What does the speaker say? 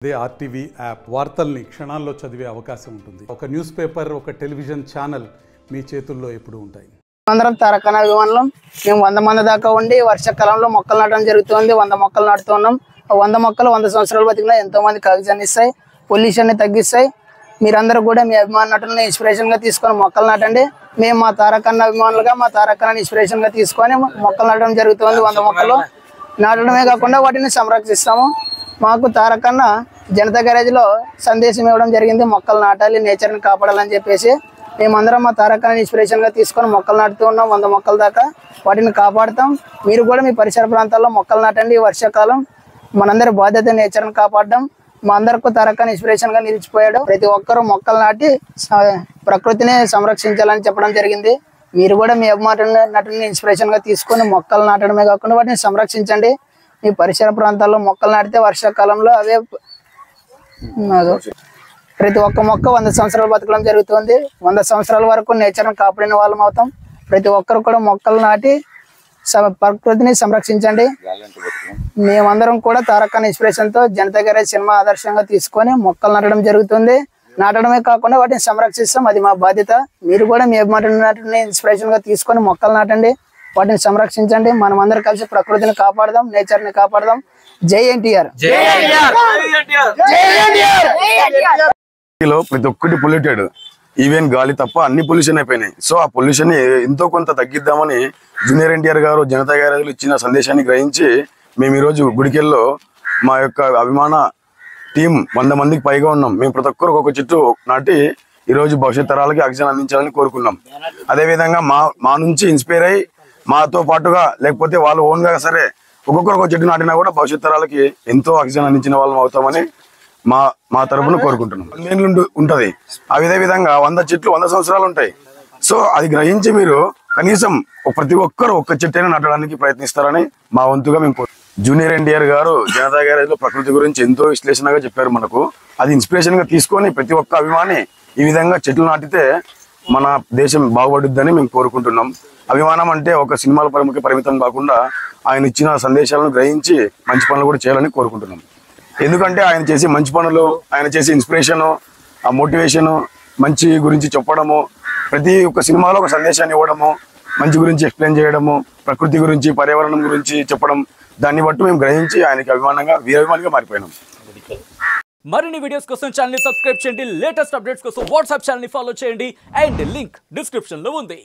అదే RTV app వార్తల్ని క్షణాల్లో చదివే అవకాశం ఉంటుంది. ఒక న్యూస్ పేపర్, ఒక టెలివిజన్ ఛానల్ మీ చేతుల్లో ఎప్పుడూ ఉంటాయి. అందరం తారకన్న అభిమానులం. మేము 100 మంది దాకా ఉండి వర్షాకాలంలో మొక్కలు నాటడం జరుగుతుంది. 100 మొక్కలు నాటుతున్నాం. 100 మొక్కలు 100 సంవత్సరాలు బతికినా ఎంతో మంది ఆక్సిజన్ ఇస్తాయి, పొల్యూషన్ ని తగ్గిస్తాయి. మీరందరూ కూడా మీ అభిమాన నటులను ఇన్స్పిరేషన్ గా తీసుకొని మొక్కలు నాటండి. మేము మా తారకన్న అభిమానులుగా మా తారకన్నని ఇన్స్పిరేషన్ గా తీసుకొని మొక్కలు నాటడం జరుగుతుంది. 100 మొక్కలు నాటడమే కాకుండా వాటిని సంరక్షిస్తాము. మాకు తారకన్న జనతా గ్యారేజ్ లో సందేశం ఇవ్వడం జరిగింది, మొక్కలు నాటాలి, నేచర్ని కాపాడాలని చెప్పేసి. మేమందరం మా తారకన్నని ఇన్స్పిరేషన్ గా తీసుకొని మొక్కలు నాటుతూ ఉన్నాం. 100 మొక్కల దాకా వాటిని కాపాడుతాం. మీరు కూడా మీ పరిసర ప్రాంతాల్లో మొక్కలు నాటండి. వర్షాకాలం మనందరి బాధ్యత నేచర్ని కాపాడడం. మా అందరికీ తారకన్న ఇన్స్పిరేషన్ గా నిలిచిపోయాడు. ప్రతి ఒక్కరూ మొక్కలు నాటి ప్రకృతిని సంరక్షించాలని చెప్పడం జరిగింది. మీరు కూడా మీ అభిమాన నటుని ఇన్స్పిరేషన్ గా తీసుకొని మొక్కలు నాటడమే కాకుండా వాటిని సంరక్షించండి. మీ పరిసర ప్రాంతాల్లో మొక్కలు నాటితే వర్షాకాలంలో అవే ప్రతి ఒక్క మొక్క 100 సంవత్సరాలు బతకడం జరుగుతుంది. 100 సంవత్సరాల వరకు నేచర్ని కాపాడిన వాళ్ళం అవుతాం. ప్రతి ఒక్కరు కూడా మొక్కలు నాటి ప్రకృతిని సంరక్షించండి. మేమందరం కూడా తారకన్న ఇన్స్పిరేషన్ తో జనతా గ్యారేజ్ సినిమా ఆదర్శంగా తీసుకొని మొక్కలు నాటడం జరుగుతుంది. నాటడమే కాకుండా వాటిని సంరక్షిస్తాం, అది మా బాధ్యత. మీరు కూడా మీ అభిమానుని ఇన్స్పిరేషన్ గా తీసుకొని మొక్కలు నాటండి, వాటిని సంరక్షించండి. మనం అందరం కలిసి ప్రకృతిని కాపాడదాం, నేచర్ ని కాపాడదాం. జై ఎన్టీఆర్. ప్రతి ఒక్కటి పొల్యూటెడ్, ఈవెన్ గాలి తప్ప అన్ని పొల్యూషన్ అయిపోయినాయి. సో ఆ పొల్యూషన్ ఎంతో కొంత తగ్గిద్దామని జూనియర్ ఎన్టీఆర్ గారు జనతా గ్యారేజ్లో ఇచ్చిన సందేశాన్ని గ్రహించి మేము ఈరోజు గుడికెల్లో మా యొక్క అభిమాన టీం 100 మందికి పైగా ఉన్నాం. మేము ప్రతి ఒక్కరు ఒక్కొక్క చెట్టు నాటి ఈరోజు భవిష్యత్ తరాలకి ఆక్సిజన్ అందించాలని కోరుకున్నాం. అదేవిధంగా మా నుంచి ఇన్స్పైర్ అయ్యి మాతో పాటుగా లేకపోతే వాళ్ళు ఓన్గా సరే ఒక్కొక్కరు ఒక చెట్టు నాటినా కూడా భవిష్యత్ తరాలకి ఎంతో ఆక్సిజన్ అందించిన వాళ్ళం అవుతామని మా తరపున కోరుకుంటున్నాం. 100 ఏళ్ళు ఉంటది. అదే విధంగా 100 చెట్లు 100 సంవత్సరాలు ఉంటాయి. సో అది గ్రహించి మీరు కనీసం ప్రతి ఒక్కరు ఒక్క చెట్టైనా నాటడానికి ప్రయత్నిస్తారని మా వంతుగా మేము జూనియర్ ఎన్టీఆర్ గారు జనతా గ్యారేజ్ లో ప్రకృతి గురించి ఎంతో విశ్లేషణగా చెప్పారు మనకు. అది ఇన్స్పిరేషన్ గా తీసుకొని ప్రతి ఒక్క అభిమాని ఈ విధంగా చెట్లు నాటితే మన దేశం బాగుపడుద్దని మేము కోరుకుంటున్నాం. అభిమానం అంటే ఒక సినిమాల పరిమితం కాకుండా ఆయన ఇచ్చిన సందేశాలను గ్రహించి మంచి పనులు కూడా చేయాలని కోరుకుంటున్నాం. ఎందుకంటే ఆయన చేసే మంచి పనులు, ఆయన చేసే ఇన్స్పిరేషను, ఆ మోటివేషను, మంచి గురించి చెప్పడము, ప్రతి ఒక్క సినిమాలో ఒక సందేశాన్ని ఇవ్వడము, మంచి గురించి ఎక్స్ప్లెయిన్ చేయడము, ప్రకృతి గురించి, పర్యావరణం గురించి చెప్పడం, దాన్ని బట్టి మేము గ్రహించి ఆయనకి అభిమానంగా వీరాభిమానిగా మారిపోయినాం. మరిన్ని వీడియోస్ కోసం ఛానల్ ని సబ్స్క్రైబ్ చేయండి. లేటెస్ట్ అప్డేట్స్ కోసం వాట్సాప్ ఛానల్ ని ఫాలో చేయండి. అండ్ లింక్ డిస్క్రిప్షన్ లో ఉంది.